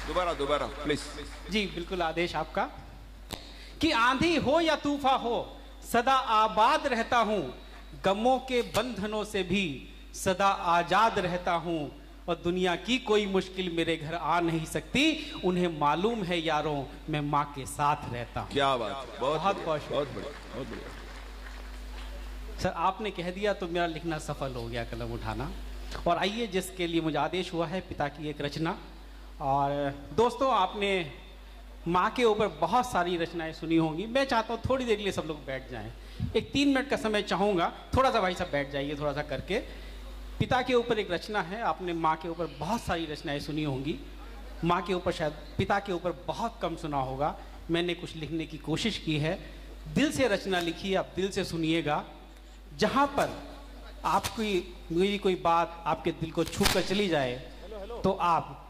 दोबारा दोबारा प्लीज। जी बिल्कुल, आदेश आपका। कि आंधी हो या तूफान हो, सदा आबाद रहता हूं, गमों के बंधनों से भी सदा आजाद रहता हूं, और दुनिया की कोई मुश्किल मेरे घर आ नहीं सकती, उन्हें मालूम है यारों मैं माँ के साथ रहता हूं। क्या बात, बहुत बहुत बढ़िया, बहुत बढ़िया, बहुत बढ़िया। सर आपने कह दिया तो मेरा लिखना सफल हो गया, कलम उठाना। और आइए, जिसके लिए मुझे आदेश हुआ है, पिता की एक रचना। और दोस्तों, आपने माँ के ऊपर बहुत सारी रचनाएं सुनी होंगी। मैं चाहता हूँ थोड़ी देर के लिए सब लोग बैठ जाएं। एक 3 मिनट का समय चाहूँगा, थोड़ा सा भाई साहब बैठ जाइए थोड़ा सा करके। पिता के ऊपर एक रचना है। आपने माँ के ऊपर बहुत सारी रचनाएं सुनी होंगी, माँ के ऊपर शायद, पिता के ऊपर बहुत कम सुना होगा। मैंने कुछ लिखने की कोशिश की है। दिल से रचना लिखी है, आप दिल से सुनिएगा। जहाँ पर आपकी मेरी कोई बात आपके दिल को छू कर चली जाए तो आप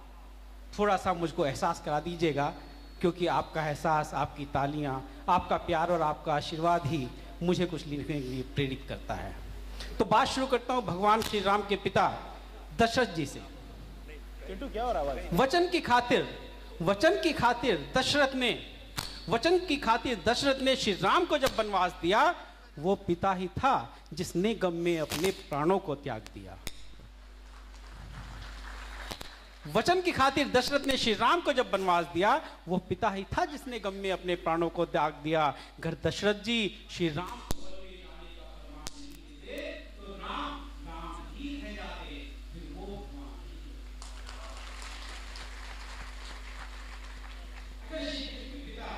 थोड़ा सा मुझको एहसास करा दीजिएगा, क्योंकि आपका एहसास, आपकी तालियां, आपका प्यार और आपका आशीर्वाद ही मुझे कुछ लिखने के लिए प्रेरित करता है। तो बात शुरू करता हूं भगवान श्री राम के पिता दशरथ जी से। क्या हो रहा है? वचन की खातिर दशरथ ने श्री राम को जब वनवास दिया, वो पिता ही था जिसने गम में अपने प्राणों को त्याग दिया। वचन की खातिर दशरथ ने श्री राम को जब वनवास दिया, वो पिता ही था जिसने गम में अपने प्राणों को त्याग दिया। अगर दशरथ जी श्री राम को वन में जाने का फरमान नहीं देते, तो राम राम ही रह जाते, फिर वो भगवान ही। अगर श्री कृष्ण के पिता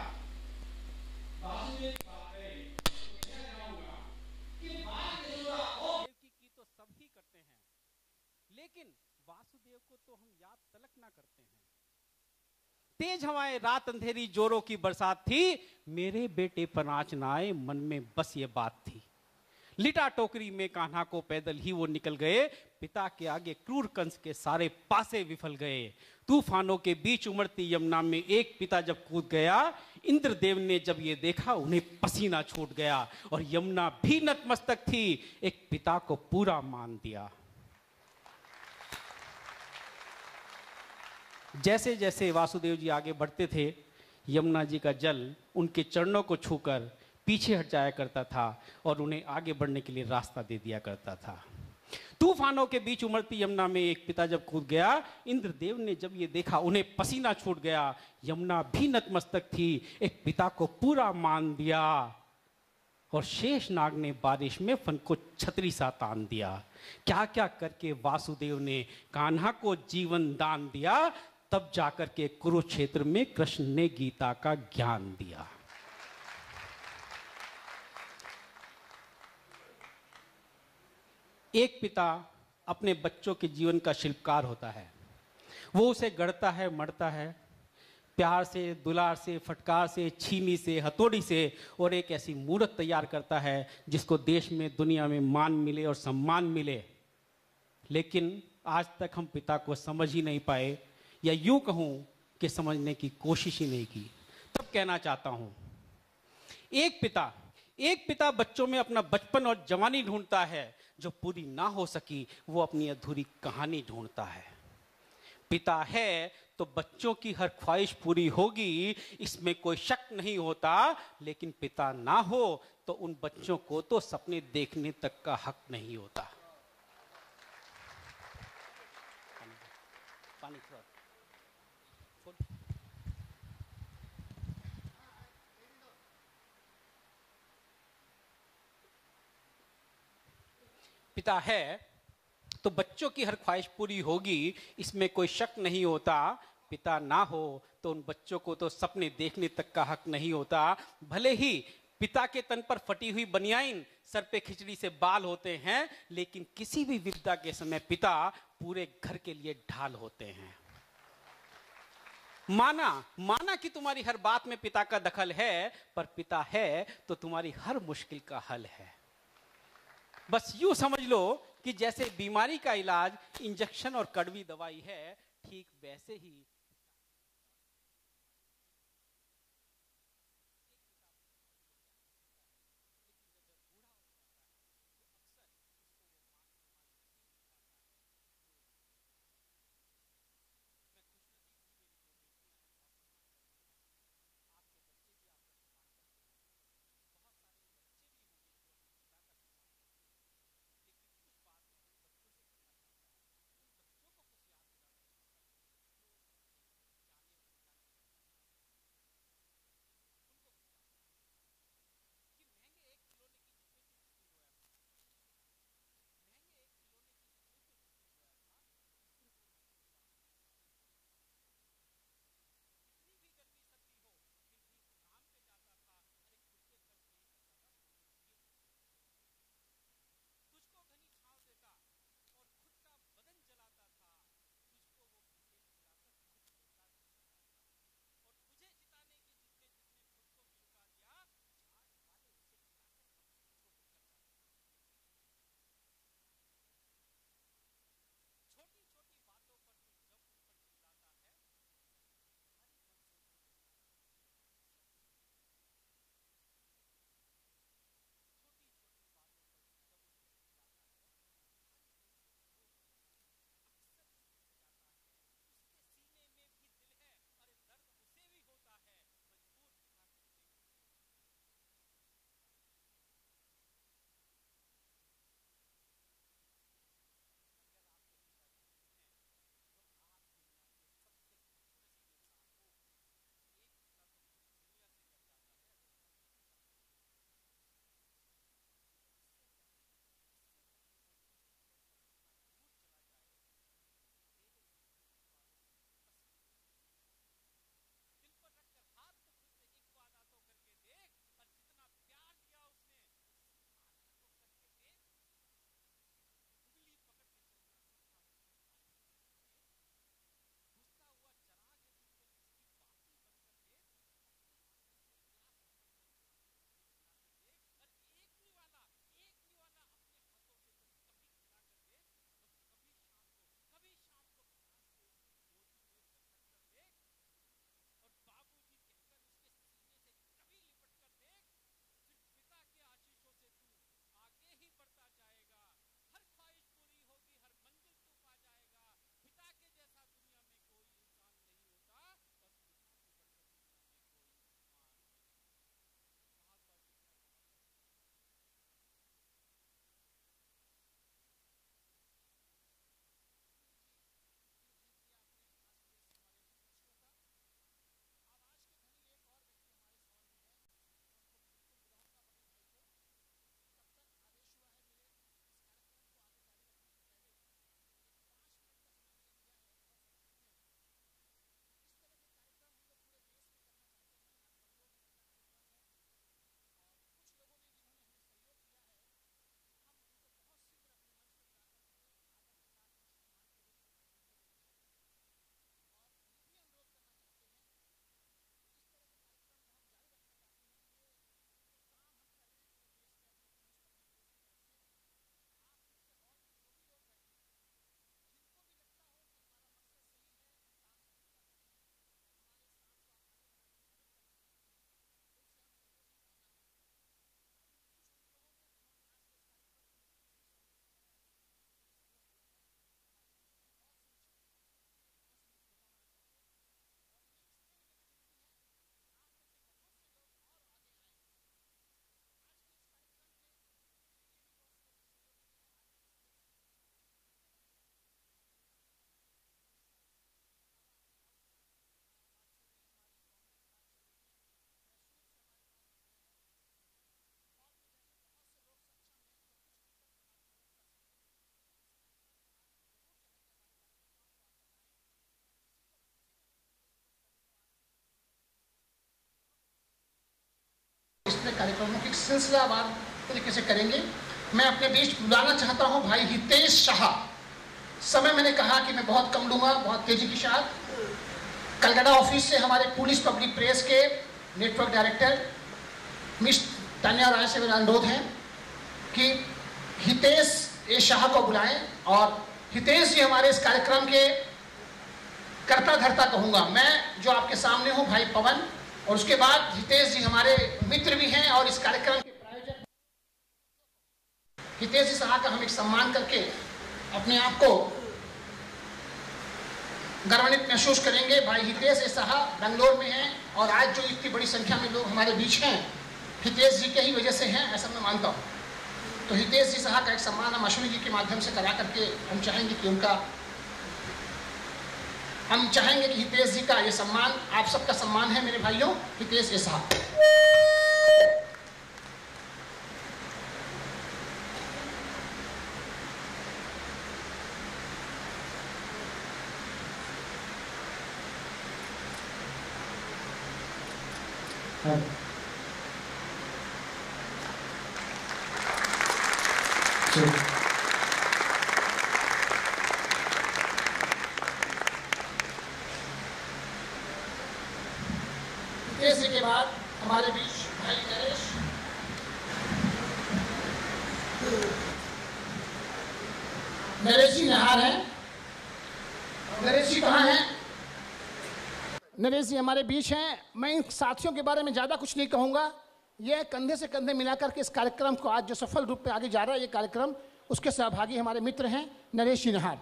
वासुदेव की बात करें तो मैं कहूंगा कि बात यशोदा और देवकी की तो सब ही करते हैं, लेकिन वासुदेव को तो हम याद तलक ना करते हैं। तेज हवाएं, रात अंधेरी, जोरों की बरसात थी, मेरे बेटे पर आँच ना आए, मन में बस ये बात थी। लिटा टोकरी में कान्हा को पैदल ही वो निकल गए, पिता के आगे क्रूर कंस के सारे पासे विफल गए। तूफानों के बीच उमड़ती यमुना में एक पिता जब कूद गया, इंद्रदेव ने जब ये देखा उन्हें पसीना छूट गया, और यमुना भी नतमस्तक थी, एक पिता को पूरा मान दिया। जैसे जैसे वासुदेव जी आगे बढ़ते थे, यमुना जी का जल उनके चरणों को छूकर पीछे हट जाया करता था और उन्हें आगे बढ़ने के लिए रास्ता दे दिया करता था। तूफानों के बीच उमड़ती यमुना में एक पिता जब कूद गया, इंद्रदेव ने जब ये देखा उन्हें पसीना छूट गया, यमुना भी नतमस्तक थी, एक पिता को पूरा मान दिया, और शेष नाग ने बारिश में फन को छतरी सा तान दिया। क्या क्या करके वासुदेव ने कान्हा को जीवन दान दिया, तब जाकर के कुरुक्षेत्र में कृष्ण ने गीता का ज्ञान दिया। एक पिता अपने बच्चों के जीवन का शिल्पकार होता है। वो उसे गढ़ता है, मढ़ता है, प्यार से, दुलार से, फटकार से, छीनी से, हथौड़ी से, और एक ऐसी मूर्त तैयार करता है जिसको देश में, दुनिया में मान मिले और सम्मान मिले। लेकिन आज तक हम पिता को समझ ही नहीं पाए, या यूं कहूं कि समझने की कोशिश ही नहीं की। तब कहना चाहता हूं, एक पिता बच्चों में अपना बचपन और जवानी ढूंढता है, जो पूरी ना हो सकी वो अपनी अधूरी कहानी ढूंढता है। पिता है तो बच्चों की हर ख्वाहिश पूरी होगी, इसमें कोई शक नहीं होता, लेकिन पिता ना हो तो उन बच्चों को तो सपने देखने तक का हक नहीं होता। पानी थोड़ा। पिता है तो बच्चों की हर ख्वाहिश पूरी होगी, इसमें कोई शक नहीं होता। पिता ना हो तो उन बच्चों को तो सपने देखने तक का हक नहीं होता। भले ही पिता के तन पर फटी हुई बनियाइन, सर पे खिचड़ी से बाल होते हैं, लेकिन किसी भी विपदा के समय पिता पूरे घर के लिए ढाल होते हैं। माना कि तुम्हारी हर बात में पिता का दखल है, पर पिता है तो तुम्हारी हर मुश्किल का हल है। बस यूं समझ लो कि जैसे बीमारी का इलाज इंजेक्शन और कड़वी दवाई है, ठीक वैसे ही अपने कार्यक्रमों की सिलसिलावार तरीके से करेंगे। मैं अपने बीच बुलाना चाहता हूं भाई हितेश शाह। समय मैंने कहा कि मैं बहुत कम लूँगा, बहुत तेजी के साथ। कलकत्ता ऑफिस से हमारे पुलिस पब्लिक प्रेस के नेटवर्क डायरेक्टर मिस तान्या राय से मेरा अनुरोध है कि हितेश ए शाह को बुलाएं। और हितेश जी हमारे इस कार्यक्रम के कर्ता धर्ता कहूँगा मैं, जो आपके सामने हूँ, भाई पवन। और उसके बाद हितेश जी हमारे मित्र भी हैं और इस कार्यक्रम के प्रायोजक। हितेश जी शाह का हम एक सम्मान करके अपने आप को गर्वान्वित महसूस करेंगे। भाई हितेश शाह बेंगलोर में हैं और आज जो इतनी बड़ी संख्या में लोग हमारे बीच हैं हितेश जी के ही वजह से हैं, ऐसा मैं मानता हूँ। तो हितेश जी शाह का एक सम्मान हम अश्विनी जी के माध्यम से करा करके हम चाहेंगे कि हितेश जी का ये सम्मान, आप सबका सम्मान है मेरे भाइयों, हितेश शाह। हितेश जी के बाद हमारे बीच भाई नरेश। नरेश जी नहार हैं। नरेश जी कहाँ हैं? नरेश जी हमारे बीच हैं। मैं इन साथियों के बारे में ज़्यादा कुछ नहीं कहूँगा। ये कंधे से कंधे मिलाकर के इस कार्यक्रम को आज जो सफल रूप में आगे जा रहा है ये कार्यक्रम, उसके सहभागी हमारे मित्र हैं नरेश जी नहार।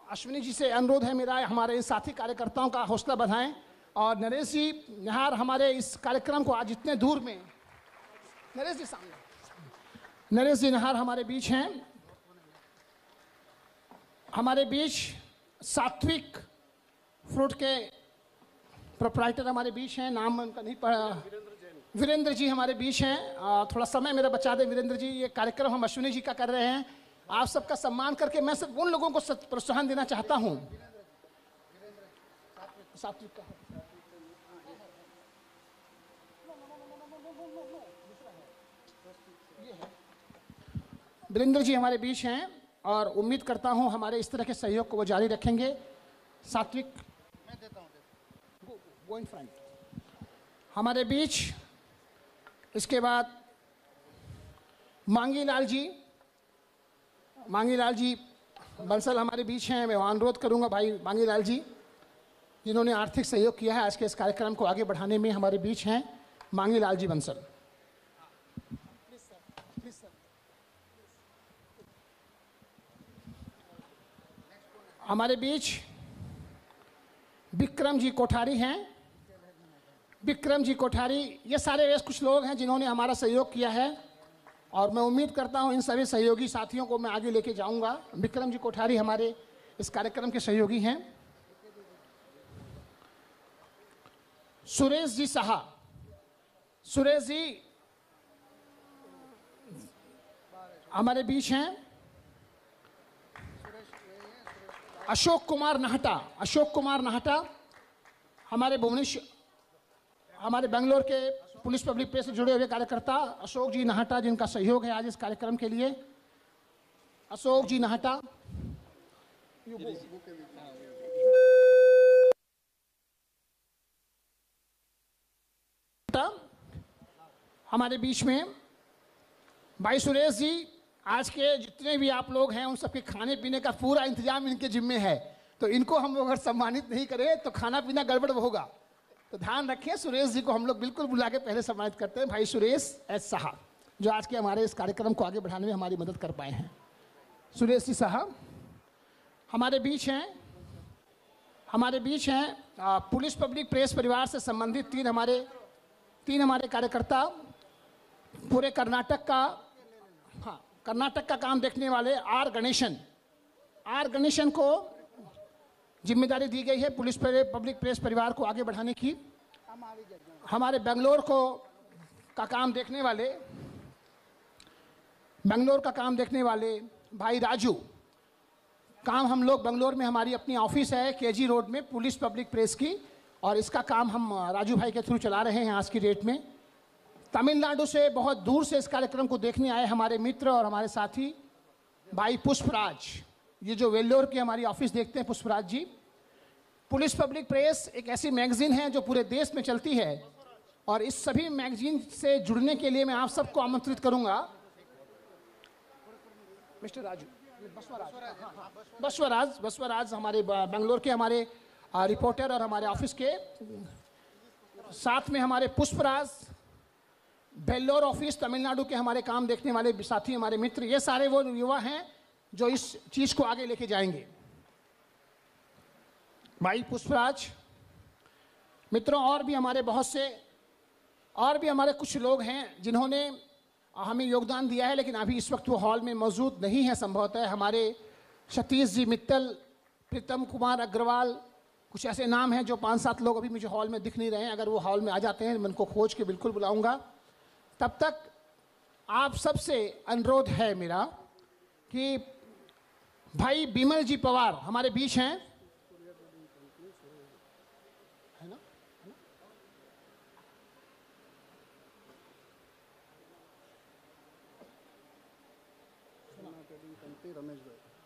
अश्विनी जी से अनुरोध है मेरा, हमारे इन साथी कार्यकर्ताओं का हौसला बढ़ाएं। और नरेश जी नहार हमारे इस कार्यक्रम को आज इतने दूर में, नरेश जी सामने, नरेश जी नहार हमारे बीच हैं। हमारे बीच सात्विक फ्रूट के प्रोप्राइटर हमारे बीच हैं, नाम उनका नहीं पढ़ा, वीरेंद्र जी हमारे बीच हैं। थोड़ा समय मेरा बचा दे वीरेंद्र जी। ये कार्यक्रम हम अश्विनी जी का कर रहे हैं, आप सबका सम्मान करके मैं सिर्फ उन लोगों को प्रोत्साहन देना चाहता हूं। सात्विक का वीरेंद्र जी हमारे बीच हैं और उम्मीद करता हूं हमारे इस तरह के सहयोग को वो जारी रखेंगे। सात्विक मैं देता हूं, गो इन फ्रंट हमारे बीच। इसके बाद मांगीलाल जी बंसल हमारे बीच हैं। मैं अनुरोध करूंगा भाई मांगीलाल जी, जिन्होंने आर्थिक सहयोग किया है आज के इस कार्यक्रम को आगे बढ़ाने में, हमारे बीच हैं मांगीलाल जी बंसल। हमारे बीच विक्रम जी कोठारी हैं। विक्रम जी कोठारी, ये सारे कुछ लोग हैं जिन्होंने हमारा सहयोग किया है और मैं उम्मीद करता हूं इन सभी सहयोगी साथियों को मैं आगे लेके जाऊंगा। विक्रम जी कोठारी हमारे इस कार्यक्रम के सहयोगी हैं। सुरेश जी साहा, सुरेश जी हमारे बीच हैं। अशोक कुमार नाहटा हमारे भुवनेश्वर, हमारे बेंगलोर के पुलिस पब्लिक प्रेस से जुड़े हुए कार्यकर्ता अशोक जी नाहटा, जिनका सहयोग है आज इस कार्यक्रम के लिए। अशोक जी नाहटा हमारे बीच में। भाई सुरेश जी, आज के जितने भी आप लोग हैं उन सबके खाने पीने का पूरा इंतजाम इनके जिम्मे है, तो इनको हम लोग अगर सम्मानित नहीं करें तो खाना पीना गड़बड़ होगा। तो ध्यान रखें, सुरेश जी को हम लोग बिल्कुल बुला के पहले सम्मानित करते हैं। भाई सुरेश एस साहा, जो आज के हमारे इस कार्यक्रम को आगे बढ़ाने में हमारी मदद कर पाए हैं। सुरेश जी साहब हमारे बीच हैं। पुलिस पब्लिक प्रेस परिवार से संबंधित तीन हमारे कार्यकर्ता, पूरे कर्नाटक का काम देखने वाले आर गणेशन को जिम्मेदारी दी गई है पुलिस पब्लिक प्रेस परिवार को आगे बढ़ाने की। हमारे बेंगलोर का काम देखने वाले भाई राजू, काम हम लोग बेंगलोर में हमारी अपनी ऑफिस है केजी रोड में पुलिस पब्लिक प्रेस की, और इसका काम हम राजू भाई के थ्रू चला रहे हैं आज की डेट में। तमिलनाडु से बहुत दूर से इस कार्यक्रम को देखने आए हमारे मित्र और हमारे साथी भाई पुष्पराज, ये जो वेल्लोर की हमारी ऑफिस देखते हैं पुष्पराज जी। पुलिस पब्लिक प्रेस एक ऐसी मैगजीन है जो पूरे देश में चलती है और इस सभी मैगजीन से जुड़ने के लिए मैं आप सबको आमंत्रित करूंगा। मिस्टर राजू बसवराज हमारे बेंगलोर के हमारे रिपोर्टर और हमारे ऑफिस के साथ में हमारे पुष्पराज, वेल्लोर ऑफिस तमिलनाडु के हमारे काम देखने वाले साथी हमारे मित्र, ये सारे वो युवा हैं जो इस चीज को आगे लेके जाएंगे। भाई पुष्पराज मित्रों, और भी हमारे कुछ लोग हैं जिन्होंने हमें योगदान दिया है, लेकिन अभी इस वक्त वो हॉल में मौजूद नहीं है संभवतः। हमारे सतीश जी मित्तल, प्रीतम कुमार अग्रवाल, कुछ ऐसे नाम हैं जो 5-7 लोग अभी मुझे हॉल में दिख नहीं रहे हैं। अगर वो हॉल में आ जाते हैं मैं उनको खोज के बिल्कुल बुलाऊंगा। तब तक आप सबसे अनुरोध है मेरा कि भाई बिमल जी पवार हमारे बीच हैं, है ना?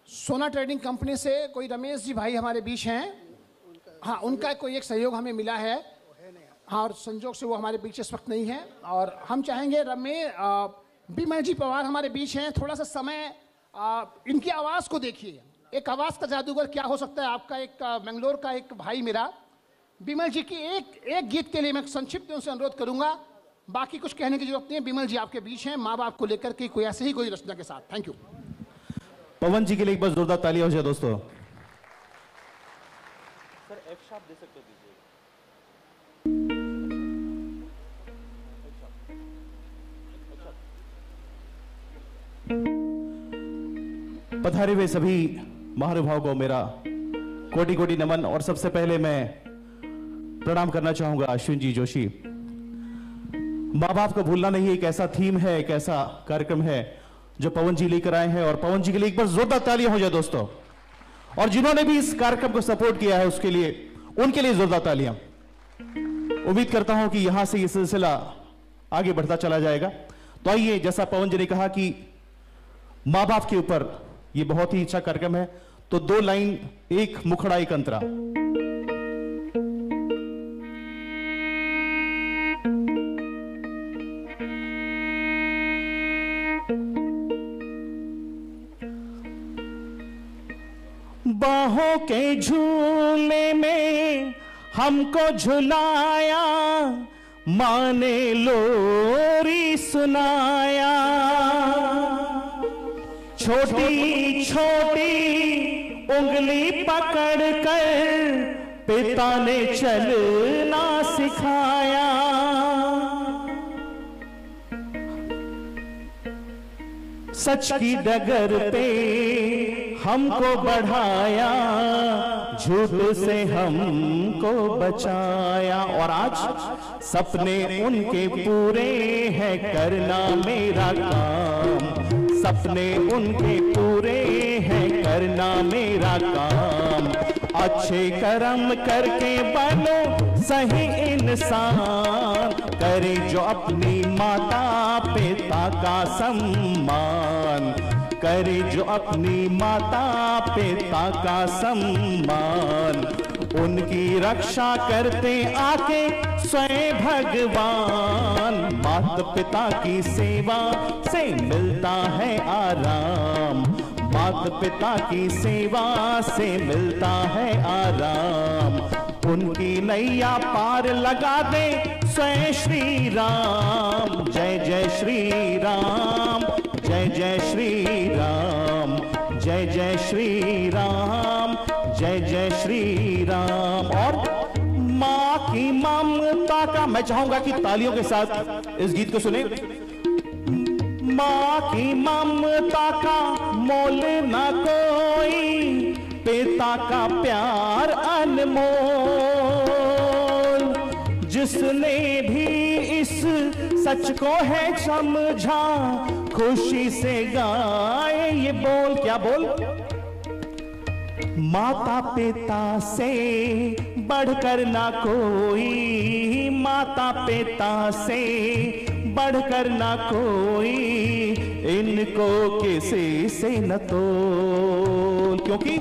सोना ट्रेडिंग कंपनी से कोई रमेश जी भाई हमारे बीच हैं। हाँ, उनका कोई एक सहयोग हमें मिला है। हाँ, और संजोग से वो हमारे बीच इस वक्त नहीं है। और हम चाहेंगे बिमल जी पवार हमारे बीच हैं। थोड़ा सा समय इनकी आवाज़ को देखिए। एक आवाज़ का जादूगर क्या हो सकता है आपका। एक बेंगलोर का एक भाई मेरा बिमल जी की एक गीत के लिए मैं संक्षिप्त उनसे अनुरोध करूंगा, बाकी कुछ कहने की जरूरत नहीं है। बिमल जी आपके बीच हैं, माँ बाप को लेकर के कोई ऐसे ही कोई रचना के साथ। Thank you. पवन जी के लिए एक बार जोरदार ताली हो जाए दोस्तों। सर एफ शार्प दे सकते हो दीजिए। पधारे हुए सभी महानुभाव को मेरा कोटि कोटि नमन। और सबसे पहले मैं प्रणाम करना चाहूंगा अश्विन जी जोशी। माँ बाप को भूलना नहीं, एक ऐसा थीम है, एक ऐसा कार्यक्रम है जो पवन जी लेकर आए हैं। और पवन जी के लिए एक बार जोरदार तालियां हो जाए दोस्तों। और जिन्होंने भी इस कार्यक्रम को सपोर्ट किया है उसके लिए, उनके लिए जोरदार तालियां। उम्मीद करता हूं कि यहां से ये सिलसिला आगे बढ़ता चला जाएगा। तो आइए, जैसा पवन जी ने कहा कि माँ बाप के ऊपर ये बहुत ही अच्छा कार्यक्रम है, तो 2 लाइन, एक मुखड़ा एक अंतरा। बाहों के झूले में हमको झुलाया, माँ ने लोरी सुनाया। छोटी छोटी उंगली पकड़ कर पिता ने चलना सिखाया। सच की डगर पे हमको बढ़ाया, झूठ से हमको बचाया। और आज सपने उनके पूरे हैं, करना मेरा काम। सपने उनके पूरे हैं, करना मेरा काम। अच्छे कर्म करके बनो सही इंसान, करे जो अपनी माता पिता का सम्मान। करे जो अपनी माता पिता का सम्मान। उनकी रक्षा करते आके स्वयं भगवान। माता पिता की सेवा से मिलता है आराम। माता पिता की सेवा से मिलता है आराम। उनकी नैया पार लगा दे स्वयं श्री राम। जय जय श्री राम, जय जय श्री राम, जय जय श्री राम, जय जय श्री राम। और माँ की ममता का मैं चाहूंगा कि तालियों के साथ इस गीत को सुने। माँ की ममता का मोल ना कोई, पिता का प्यार अनमोल। जिसने भी इस सच को है समझा, खुशी से गाए ये बोल। क्या बोल? माता पिता से बढ़कर ना कोई, माता पिता से बढ़कर ना कोई, इनको किसी से न तोल। क्योंकि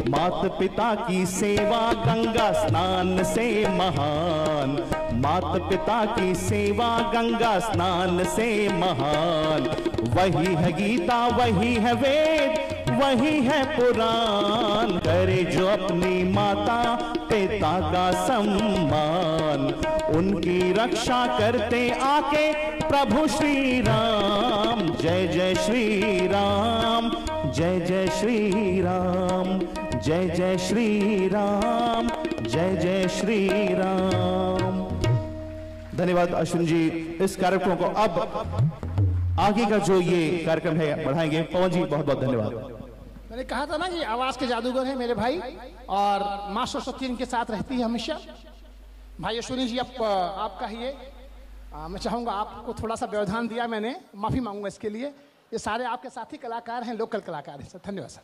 माता पिता की सेवा गंगा स्नान से महान, माता पिता की सेवा गंगा स्नान से महान। वही है गीता, वही है वेद, वही है पुराण। करे जो अपनी माता पिता का सम्मान, उनकी रक्षा करते आके प्रभु श्री राम। जय जय श्री राम, जय जय श्री राम, जय जय श्री राम, जय जय श्री राम। धन्यवाद अश्विन जी। इस कार्यक्रम को अब आगे का जो ये कार्यक्रम है बढ़ाएंगे। पवन जी बहुत बहुत धन्यवाद। मैंने कहा था ना कि आवाज के जादूगर हैं मेरे भाई, और मां सरस्वती इनके साथ रहती है हमेशा। भाई अश्विनी जी आपका ही है। मैं चाहूंगा, आपको थोड़ा सा व्यवधान दिया मैंने, माफी मांगूंगा इसके लिए। ये सारे आपके साथी कलाकार हैं, लोकल कलाकार हैं सर। धन्यवाद सर।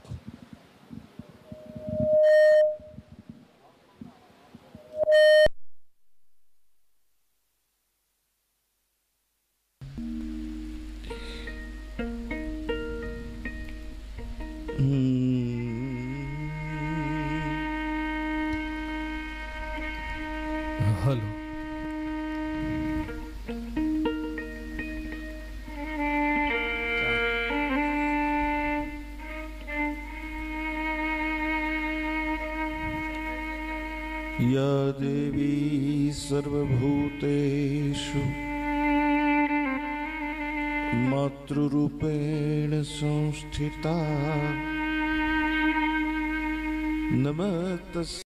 हेलो। या देवी सर्वभूतेषु मातृरूपेण संस्थिता, नमः तस्यै।